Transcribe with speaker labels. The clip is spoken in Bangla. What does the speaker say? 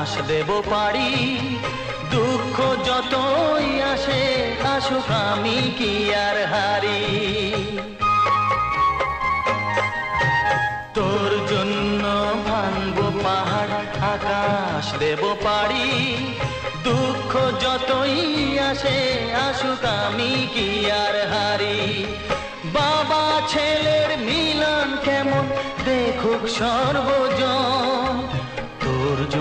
Speaker 1: আকাশ দেব পারি, দুঃখ যতই আসে আসুক আমি কি আর হারি। তোর জন্য ভাঙবো পাহাড়, আকাশ দেব পারি, দুঃখ যতই আসে আসুক আমি কি আর হারি। বাবা ছেলের মিলন কেমন দেখুক সর্বজন, তোর